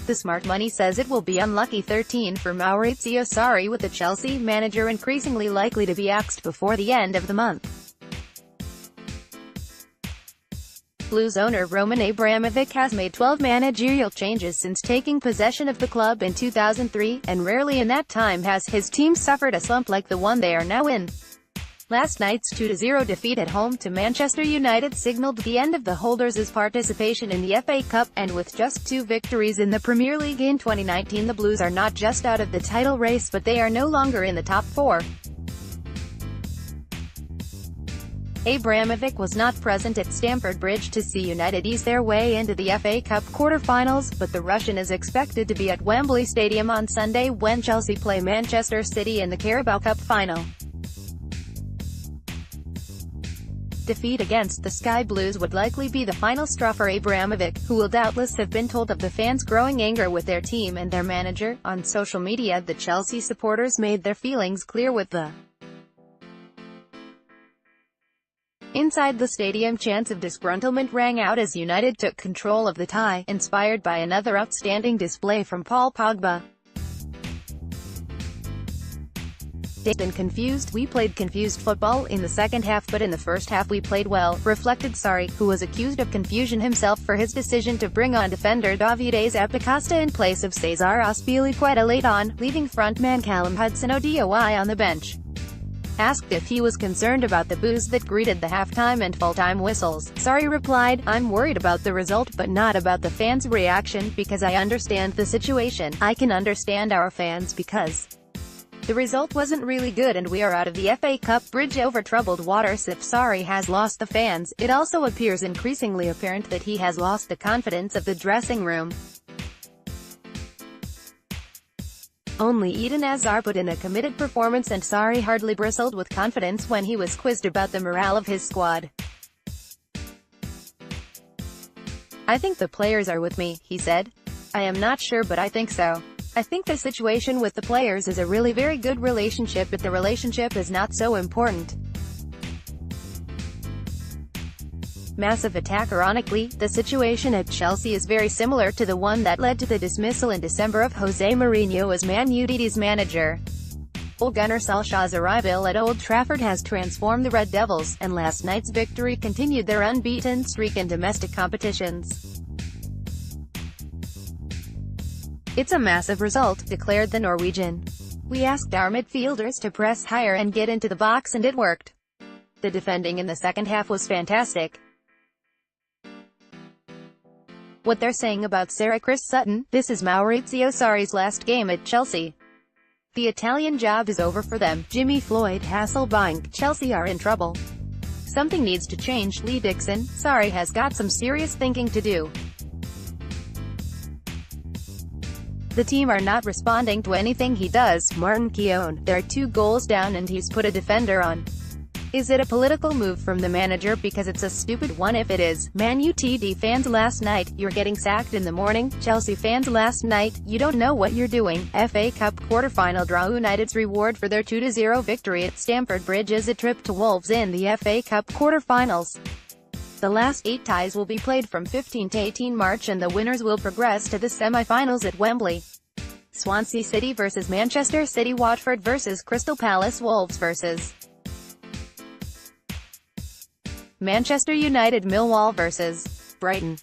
The smart money says it will be unlucky 13 for Maurizio Sarri, with the Chelsea manager increasingly likely to be axed before the end of the month. Blues owner Roman Abramovich has made 12 managerial changes since taking possession of the club in 2003, and rarely in that time has his team suffered a slump like the one they are now in. Last night's 2-0 defeat at home to Manchester United signalled the end of the Holders' participation in the FA Cup, and with just 2 victories in the Premier League in 2019, the Blues are not just out of the title race, but they are no longer in the top 4. Abramovich was not present at Stamford Bridge to see United ease their way into the FA Cup quarter-finals, but the Russian is expected to be at Wembley Stadium on Sunday when Chelsea play Manchester City in the Carabao Cup final. Defeat against the Sky Blues would likely be the final straw for Abramovich, who will doubtless have been told of the fans' growing anger with their team and their manager. On social media, the Chelsea supporters made their feelings clear with the "Inside the stadium" chants of disgruntlement rang out as United took control of the tie, inspired by another outstanding display from Paul Pogba. "They've been confused. We played confused football in the second half, but in the first half we played well," reflected Sarri, who was accused of confusion himself for his decision to bring on defender Davide Zappacosta in place of Cesar Azpilicueta late on, leaving frontman Callum Hudson-Odoi on the bench. Asked if he was concerned about the boos that greeted the halftime and full-time whistles, Sarri replied, "I'm worried about the result, but not about the fans' reaction, because I understand the situation. I can understand our fans because the result wasn't really good and we are out of the FA Cup bridge over troubled waters." If Sarri has lost the fans, it also appears increasingly apparent that he has lost the confidence of the dressing room. Only Eden Hazard put in a committed performance, and Sarri hardly bristled with confidence when he was quizzed about the morale of his squad. "I think the players are with me," he said. "I am not sure, but I think so. I think the situation with the players is a really very good relationship, but the relationship is not so important." Massive attack. Ironically, the situation at Chelsea is very similar to the one that led to the dismissal in December of Jose Mourinho as Man Utd's manager. Ole Gunnar Solskjaer's arrival at Old Trafford has transformed the Red Devils, and last night's victory continued their unbeaten streak in domestic competitions. "It's a massive result," declared the Norwegian. "We asked our midfielders to press higher and get into the box and it worked. The defending in the second half was fantastic. What they're saying about Sarri, Chris Sutton, this is Maurizio Sarri's last game at Chelsea. The Italian job is over for them. Jimmy Floyd Hasselbank, Chelsea are in trouble. Something needs to change. Lee Dixon, Sarri has got some serious thinking to do. The team are not responding to anything he does." Martin Keown, "They're 2 goals down and he's put a defender on. Is it a political move from the manager? Because it's a stupid one if it is." Man Utd fans last night, "You're getting sacked in the morning." Chelsea fans last night, "You don't know what you're doing." FA Cup quarter-final draw. United's reward for their 2-0 victory at Stamford Bridge is a trip to Wolves in the FA Cup quarter-finals. The last 8 ties will be played from 15 to 18 March, and the winners will progress to the semi-finals at Wembley. Swansea City vs Manchester City, Watford vs Crystal Palace, Wolves vs Manchester United, Millwall vs Brighton.